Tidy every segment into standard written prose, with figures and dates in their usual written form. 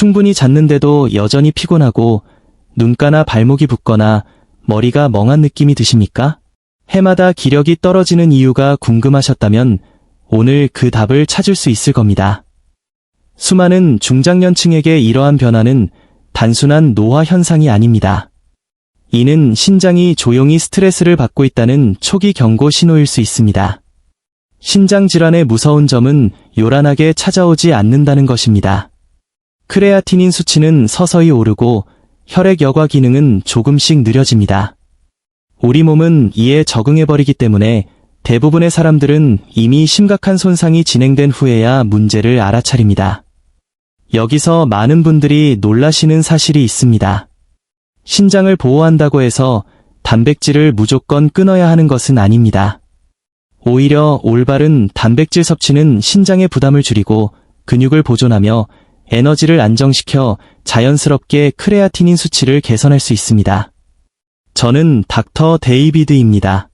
충분히 잤는데도 여전히 피곤하고 눈가나 발목이 붓거나 머리가 멍한 느낌이 드십니까? 해마다 기력이 떨어지는 이유가 궁금하셨다면 오늘 그 답을 찾을 수 있을 겁니다. 수많은 중장년층에게 이러한 변화는 단순한 노화 현상이 아닙니다. 이는 신장이 조용히 스트레스를 받고 있다는 초기 경고 신호일 수 있습니다. 신장 질환의 무서운 점은 요란하게 찾아오지 않는다는 것입니다. 크레아티닌 수치는 서서히 오르고 혈액 여과 기능은 조금씩 느려집니다. 우리 몸은 이에 적응해버리기 때문에 대부분의 사람들은 이미 심각한 손상이 진행된 후에야 문제를 알아차립니다. 여기서 많은 분들이 놀라시는 사실이 있습니다. 신장을 보호한다고 해서 단백질을 무조건 끊어야 하는 것은 아닙니다. 오히려 올바른 단백질 섭취는 신장의 부담을 줄이고 근육을 보존하며 에너지를 안정시켜 자연스럽게 크레아티닌 수치를 개선할 수 있습니다. 저는 닥터 데이비드입니다.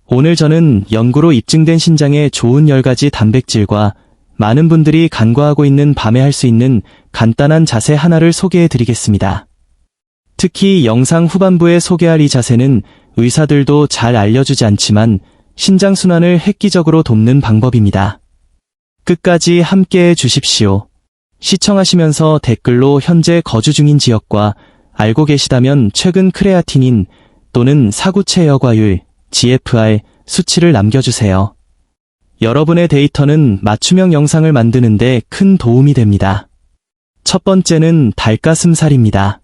오늘 저는 연구로 입증된 신장에 좋은 10가지 단백질과 많은 분들이 간과하고 있는 밤에 할 수 있는 간단한 자세 하나를 소개해 드리겠습니다. 특히 영상 후반부에 소개할 이 자세는 의사들도 잘 알려주지 않지만 신장순환을 획기적으로 돕는 방법입니다. 끝까지 함께해 주십시오. 시청하시면서 댓글로 현재 거주 중인 지역과 알고 계시다면 최근 크레아티닌 또는 사구체 여과율, GFR 수치를 남겨주세요. 여러분의 데이터는 맞춤형 영상을 만드는데 큰 도움이 됩니다. 첫 번째는 닭가슴살입니다.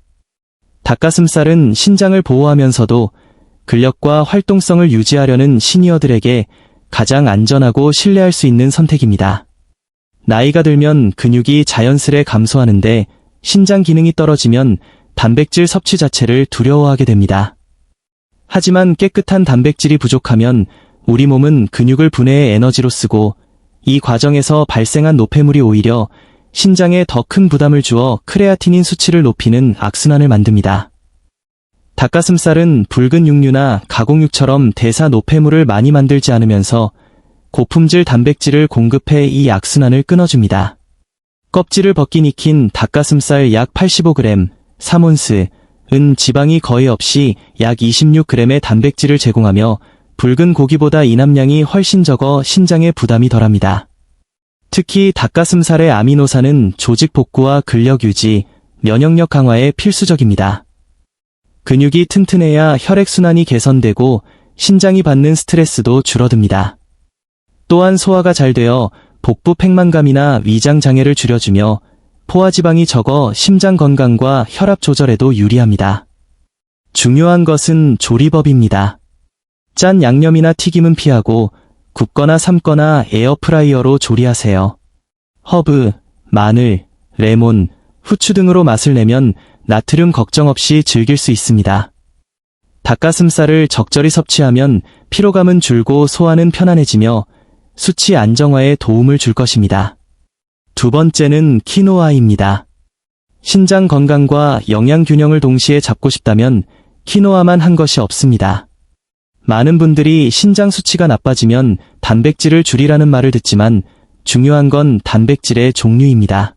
닭가슴살은 신장을 보호하면서도 근력과 활동성을 유지하려는 시니어들에게 가장 안전하고 신뢰할 수 있는 선택입니다. 나이가 들면 근육이 자연스레 감소하는데 신장 기능이 떨어지면 단백질 섭취 자체를 두려워하게 됩니다. 하지만 깨끗한 단백질이 부족하면 우리 몸은 근육을 분해해 에너지로 쓰고 이 과정에서 발생한 노폐물이 오히려 신장에 더 큰 부담을 주어 크레아티닌 수치를 높이는 악순환을 만듭니다. 닭가슴살은 붉은 육류나 가공육처럼 대사 노폐물을 많이 만들지 않으면서 고품질 단백질을 공급해 이 악순환을 끊어줍니다. 껍질을 벗긴 익힌 닭가슴살 약 85g, 3온스은 지방이 거의 없이 약 26g의 단백질을 제공하며 붉은 고기보다 이남량이 훨씬 적어 신장에 부담이 덜합니다. 특히 닭가슴살의 아미노산은 조직 복구와 근력 유지, 면역력 강화에 필수적입니다. 근육이 튼튼해야 혈액순환이 개선되고 신장이 받는 스트레스도 줄어듭니다. 또한 소화가 잘 되어 복부 팽만감이나 위장 장애를 줄여주며 포화지방이 적어 심장 건강과 혈압 조절에도 유리합니다. 중요한 것은 조리법입니다. 짠 양념이나 튀김은 피하고 굽거나 삶거나 에어프라이어로 조리하세요. 허브, 마늘, 레몬, 후추 등으로 맛을 내면 나트륨 걱정 없이 즐길 수 있습니다. 닭가슴살을 적절히 섭취하면 피로감은 줄고 소화는 편안해지며 수치 안정화에 도움을 줄 것입니다. 두 번째는 키노아입니다. 신장 건강과 영양 균형을 동시에 잡고 싶다면 키노아만 한 것이 없습니다. 많은 분들이 신장 수치가 나빠지면 단백질을 줄이라는 말을 듣지만 중요한 건 단백질의 종류입니다.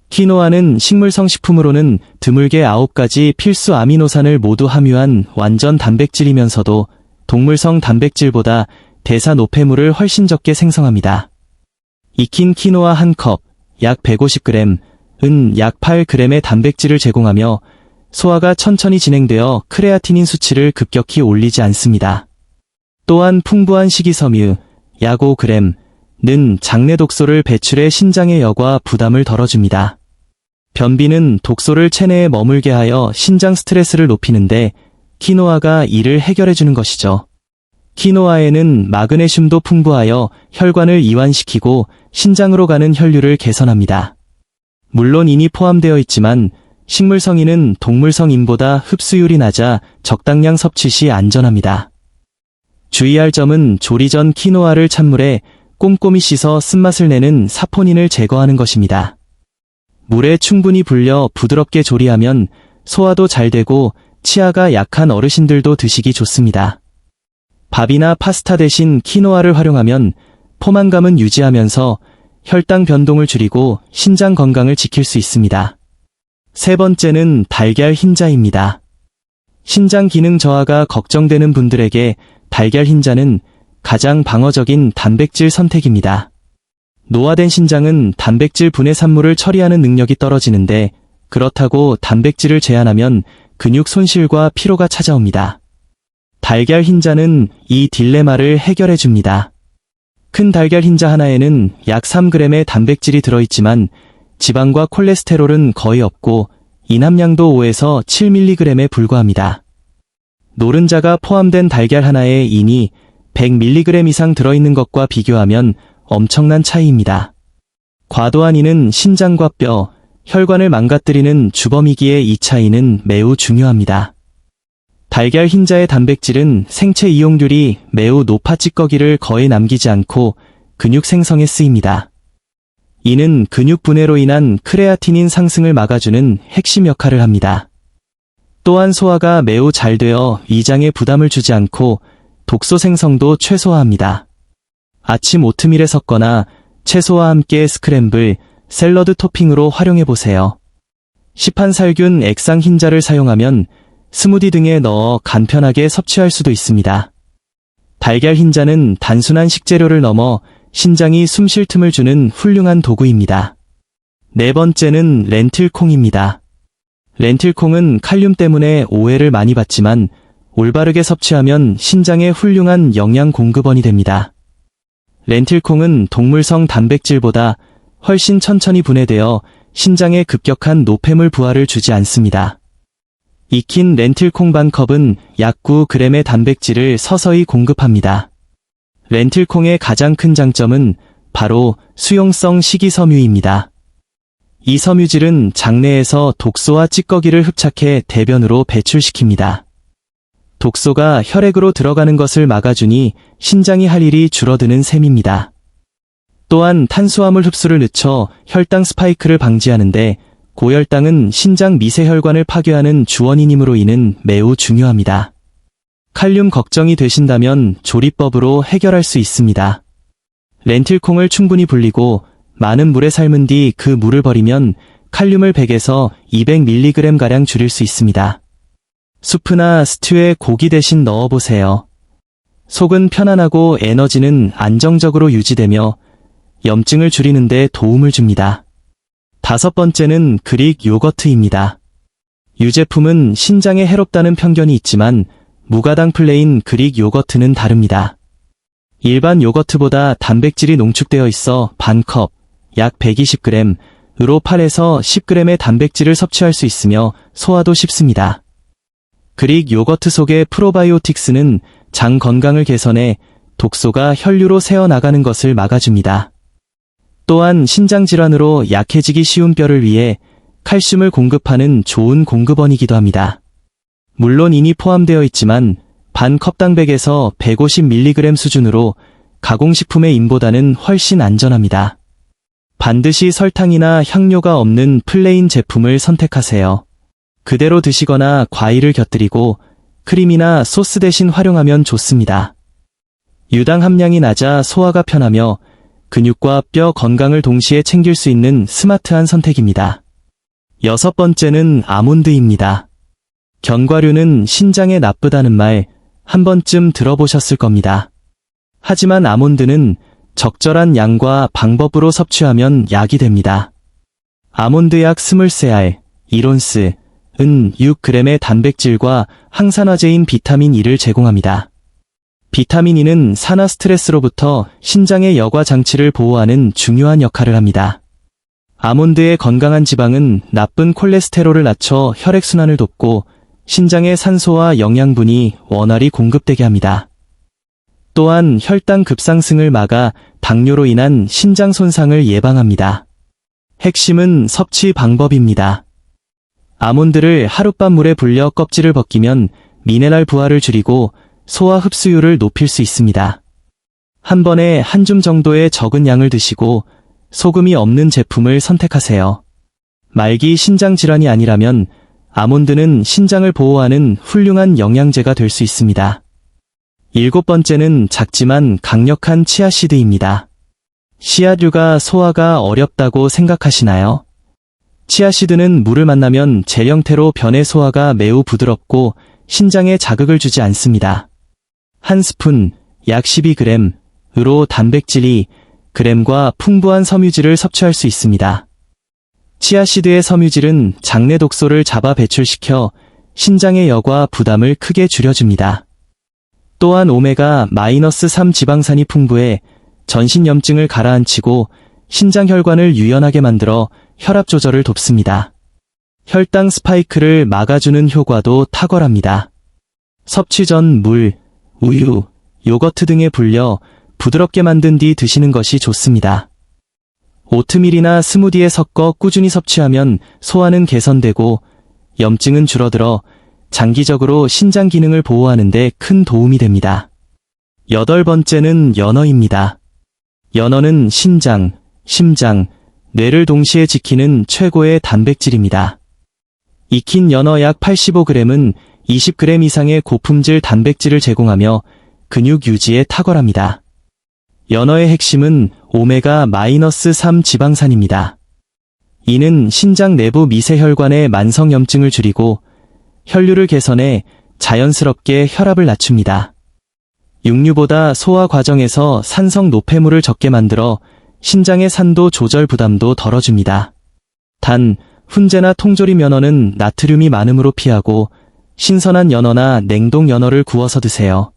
키노아는 식물성 식품으로는 드물게 9가지 필수 아미노산을 모두 함유한 완전 단백질이면서도 동물성 단백질보다 대사 노폐물을 훨씬 적게 생성합니다. 익힌 키노아 한 컵, 약 150g은 약 8g의 단백질을 제공하며 소화가 천천히 진행되어 크레아티닌 수치를 급격히 올리지 않습니다. 또한 풍부한 식이섬유, 약 5g는 장내 독소를 배출해 신장의 여과 부담을 덜어줍니다. 변비는 독소를 체내에 머물게 하여 신장 스트레스를 높이는데 키노아가 이를 해결해주는 것이죠. 키노아에는 마그네슘도 풍부하여 혈관을 이완시키고 신장으로 가는 혈류를 개선합니다. 물론 인이 포함되어 있지만 식물성인은 동물성인보다 흡수율이 낮아 적당량 섭취 시 안전합니다. 주의할 점은 조리 전 키노아를 찬물에 꼼꼼히 씻어 쓴맛을 내는 사포닌을 제거하는 것입니다. 물에 충분히 불려 부드럽게 조리하면 소화도 잘 되고 치아가 약한 어르신들도 드시기 좋습니다. 밥이나 파스타 대신 키노아를 활용하면 포만감은 유지하면서 혈당 변동을 줄이고 신장 건강을 지킬 수 있습니다. 세 번째는 달걀 흰자입니다. 신장 기능 저하가 걱정되는 분들에게 달걀 흰자는 가장 방어적인 단백질 선택입니다. 노화된 신장은 단백질 분해 산물을 처리하는 능력이 떨어지는데, 그렇다고 단백질을 제한하면 근육 손실과 피로가 찾아옵니다. 달걀 흰자는 이 딜레마를 해결해 줍니다. 큰 달걀 흰자 하나에는 약 3g의 단백질이 들어있지만 지방과 콜레스테롤은 거의 없고 인함량도 5에서 7mg에 불과합니다. 노른자가 포함된 달걀 하나에 인이 100mg 이상 들어있는 것과 비교하면 엄청난 차이입니다. 과도한 인은 신장과 뼈, 혈관을 망가뜨리는 주범이기에 이 차이는 매우 중요합니다. 달걀 흰자의 단백질은 생체 이용률이 매우 높아 찌꺼기를 거의 남기지 않고 근육 생성에 쓰입니다. 이는 근육 분해로 인한 크레아티닌 상승을 막아주는 핵심 역할을 합니다. 또한 소화가 매우 잘 되어 위장에 부담을 주지 않고 독소 생성도 최소화합니다. 아침 오트밀에 섞거나 채소와 함께 스크램블, 샐러드 토핑으로 활용해보세요. 시판 살균 액상 흰자를 사용하면 스무디 등에 넣어 간편하게 섭취할 수도 있습니다. 달걀 흰자는 단순한 식재료를 넘어 신장이 숨 쉴 틈을 주는 훌륭한 도구입니다. 네 번째는 렌틸콩입니다. 렌틸콩은 칼륨 때문에 오해를 많이 받지만 올바르게 섭취하면 신장에 훌륭한 영양 공급원이 됩니다. 렌틸콩은 동물성 단백질보다 훨씬 천천히 분해되어 신장에 급격한 노폐물 부하를 주지 않습니다. 익힌 렌틸콩 반 컵은 약 9g의 단백질을 서서히 공급합니다. 렌틸콩의 가장 큰 장점은 바로 수용성 식이섬유입니다. 이 섬유질은 장내에서 독소와 찌꺼기를 흡착해 대변으로 배출시킵니다. 독소가 혈액으로 들어가는 것을 막아주니 신장이 할 일이 줄어드는 셈입니다. 또한 탄수화물 흡수를 늦춰 혈당 스파이크를 방지하는데 고혈당은 신장 미세혈관을 파괴하는 주원인이므로 이는 매우 중요합니다. 칼륨 걱정이 되신다면 조리법으로 해결할 수 있습니다. 렌틸콩을 충분히 불리고 많은 물에 삶은 뒤 그 물을 버리면 칼륨을 100에서 200mg가량 줄일 수 있습니다. 수프나 스튜에 고기 대신 넣어보세요. 속은 편안하고 에너지는 안정적으로 유지되며 염증을 줄이는 데 도움을 줍니다. 다섯 번째는 그릭 요거트입니다. 유제품은 신장에 해롭다는 편견이 있지만 무가당 플레인 그릭 요거트는 다릅니다. 일반 요거트보다 단백질이 농축되어 있어 반컵, 약 120g으로 8에서 10g의 단백질을 섭취할 수 있으며 소화도 쉽습니다. 그릭 요거트 속의 프로바이오틱스는 장 건강을 개선해 독소가 혈류로 새어나가는 것을 막아줍니다. 또한 신장질환으로 약해지기 쉬운 뼈를 위해 칼슘을 공급하는 좋은 공급원이기도 합니다. 물론 인이 포함되어 있지만 반 컵당 100에서 150mg 수준으로 가공식품의 인보다는 훨씬 안전합니다. 반드시 설탕이나 향료가 없는 플레인 제품을 선택하세요. 그대로 드시거나 과일을 곁들이고 크림이나 소스 대신 활용하면 좋습니다. 유당 함량이 낮아 소화가 편하며 근육과 뼈 건강을 동시에 챙길 수 있는 스마트한 선택입니다. 여섯 번째는 아몬드입니다. 견과류는 신장에 나쁘다는 말 한 번쯤 들어보셨을 겁니다. 하지만 아몬드는 적절한 양과 방법으로 섭취하면 약이 됩니다. 아몬드 약 23알, 1온스은 6g의 단백질과 항산화제인 비타민 E를 제공합니다. 비타민 E는 산화 스트레스로부터 신장의 여과 장치를 보호하는 중요한 역할을 합니다. 아몬드의 건강한 지방은 나쁜 콜레스테롤을 낮춰 혈액순환을 돕고 신장의 산소와 영양분이 원활히 공급되게 합니다. 또한 혈당 급상승을 막아 당뇨로 인한 신장 손상을 예방합니다. 핵심은 섭취 방법입니다. 아몬드를 하룻밤 물에 불려 껍질을 벗기면 미네랄 부하를 줄이고 소화 흡수율을 높일 수 있습니다. 한 번에 한 줌 정도의 적은 양을 드시고 소금이 없는 제품을 선택하세요. 말기 신장 질환이 아니라면 아몬드는 신장을 보호하는 훌륭한 영양제가 될 수 있습니다. 일곱 번째는 작지만 강력한 치아씨드입니다. 씨앗류가 소화가 어렵다고 생각하시나요? 치아시드는 물을 만나면 젤 형태로 변해 소화가 매우 부드럽고 신장에 자극을 주지 않습니다. 한 스푼, 약 12g으로 단백질이 g과 풍부한 섬유질을 섭취할 수 있습니다. 치아시드의 섬유질은 장내 독소를 잡아 배출시켜 신장의 여과 부담을 크게 줄여줍니다. 또한 오메가-3 지방산이 풍부해 전신염증을 가라앉히고 신장 혈관을 유연하게 만들어 혈압 조절을 돕습니다. 혈당 스파이크를 막아주는 효과도 탁월합니다. 섭취 전 물, 우유, 요거트 등에 불려 부드럽게 만든 뒤 드시는 것이 좋습니다. 오트밀이나 스무디에 섞어 꾸준히 섭취하면 소화는 개선되고 염증은 줄어들어 장기적으로 신장 기능을 보호하는 데 큰 도움이 됩니다. 8번째는 연어입니다. 연어는 신장, 심장, 뇌를 동시에 지키는 최고의 단백질입니다. 익힌 연어 약 85g은 20g 이상의 고품질 단백질을 제공하며 근육 유지에 탁월합니다. 연어의 핵심은 오메가-3 지방산입니다. 이는 신장 내부 미세혈관의 만성염증을 줄이고 혈류를 개선해 자연스럽게 혈압을 낮춥니다. 육류보다 소화 과정에서 산성 노폐물을 적게 만들어 신장의 산도 조절 부담도 덜어줍니다. 단, 훈제나 통조림 연어는 나트륨이 많으므로 피하고 신선한 연어나 냉동 연어를 구워서 드세요.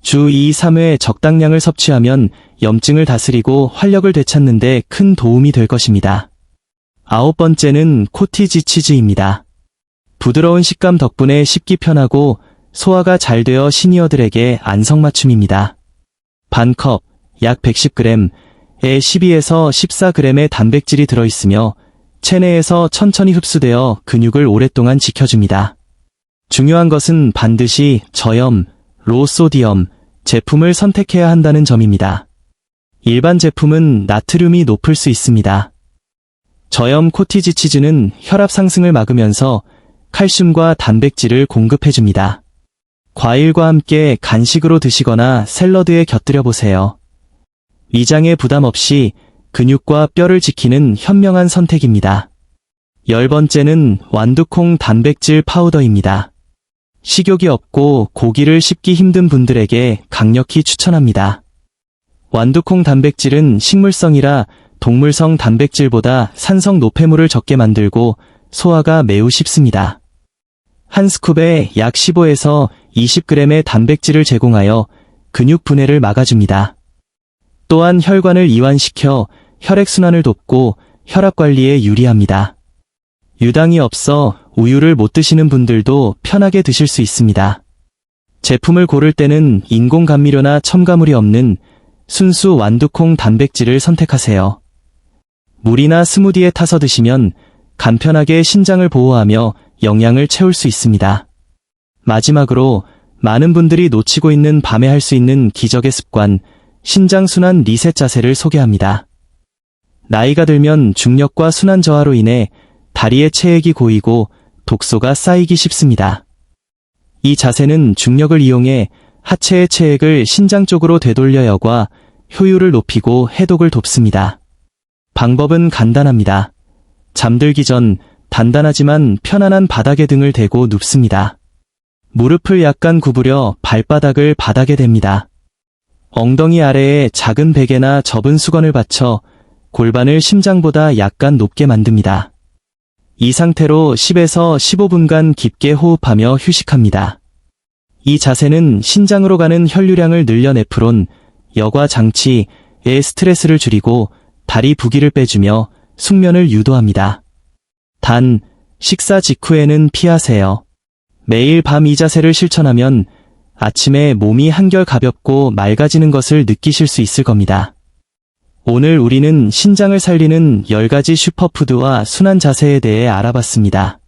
주 2, 3회 적당량을 섭취하면 염증을 다스리고 활력을 되찾는 데 큰 도움이 될 것입니다. 9번째는 코티지 치즈입니다. 부드러운 식감 덕분에 씹기 편하고 소화가 잘 되어 시니어들에게 안성맞춤입니다. 반컵, 약 110g에 12에서 14g의 단백질이 들어있으며 체내에서 천천히 흡수되어 근육을 오랫동안 지켜줍니다. 중요한 것은 반드시 저염, 로소디엄 제품을 선택해야 한다는 점입니다. 일반 제품은 나트륨이 높을 수 있습니다. 저염 코티지 치즈는 혈압 상승을 막으면서 칼슘과 단백질을 공급해줍니다. 과일과 함께 간식으로 드시거나 샐러드에 곁들여 보세요. 위장에 부담 없이 근육과 뼈를 지키는 현명한 선택입니다. 10번째는 완두콩 단백질 파우더입니다. 식욕이 없고 고기를 씹기 힘든 분들에게 강력히 추천합니다. 완두콩 단백질은 식물성이라 동물성 단백질보다 산성 노폐물을 적게 만들고 소화가 매우 쉽습니다. 한 스쿱에 약 15에서 20g의 단백질을 제공하여 근육 분해를 막아줍니다. 또한 혈관을 이완시켜 혈액순환을 돕고 혈압 관리에 유리합니다. 유당이 없어 우유를 못 드시는 분들도 편하게 드실 수 있습니다. 제품을 고를 때는 인공 감미료나 첨가물이 없는 순수 완두콩 단백질을 선택하세요. 물이나 스무디에 타서 드시면 간편하게 신장을 보호하며 영양을 채울 수 있습니다. 마지막으로 많은 분들이 놓치고 있는 밤에 할 수 있는 기적의 습관, 신장순환 리셋 자세를 소개합니다. 나이가 들면 중력과 순환 저하로 인해 다리의 체액이 고이고 독소가 쌓이기 쉽습니다. 이 자세는 중력을 이용해 하체의 체액을 신장 쪽으로 되돌려 여과 효율을 높이고 해독을 돕습니다. 방법은 간단합니다. 잠들기 전 단단하지만 편안한 바닥에 등을 대고 눕습니다. 무릎을 약간 구부려 발바닥을 바닥에 댑니다. 엉덩이 아래에 작은 베개나 접은 수건을 받쳐 골반을 심장보다 약간 높게 만듭니다. 이 상태로 10에서 15분간 깊게 호흡하며 휴식합니다. 이 자세는 신장으로 가는 혈류량을 늘려 네프론, 여과 장치의 스트레스를 줄이고 다리 부기를 빼주며 숙면을 유도합니다. 단, 식사 직후에는 피하세요. 매일 밤 이 자세를 실천하면 아침에 몸이 한결 가볍고 맑아지는 것을 느끼실 수 있을 겁니다. 오늘 우리는 신장을 살리는 10가지 슈퍼푸드와 순환 자세에 대해 알아봤습니다.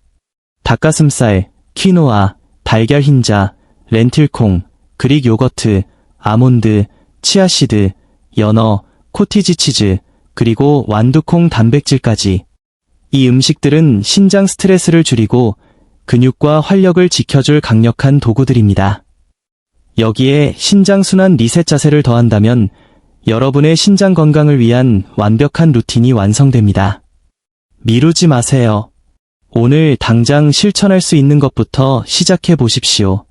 닭가슴살, 퀴노아, 달걀 흰자, 렌틸콩, 그릭 요거트, 아몬드, 치아시드, 연어, 코티지 치즈, 그리고 완두콩 단백질까지. 이 음식들은 신장 스트레스를 줄이고 근육과 활력을 지켜줄 강력한 도구들입니다. 여기에 신장순환 리셋 자세를 더한다면 여러분의 신장 건강을 위한 완벽한 루틴이 완성됩니다. 미루지 마세요. 오늘 당장 실천할 수 있는 것부터 시작해 보십시오.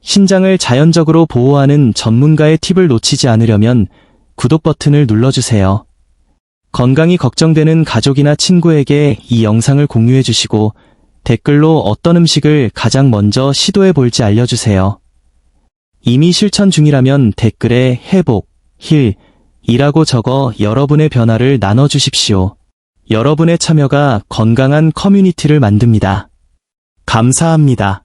신장을 자연적으로 보호하는 전문가의 팁을 놓치지 않으려면 구독 버튼을 눌러주세요. 건강이 걱정되는 가족이나 친구에게 이 영상을 공유해 주시고 댓글로 어떤 음식을 가장 먼저 시도해 볼지 알려주세요. 이미 실천 중이라면 댓글에 회복, 힐이라고 적어 여러분의 변화를 나눠주십시오. 여러분의 참여가 건강한 커뮤니티를 만듭니다. 감사합니다.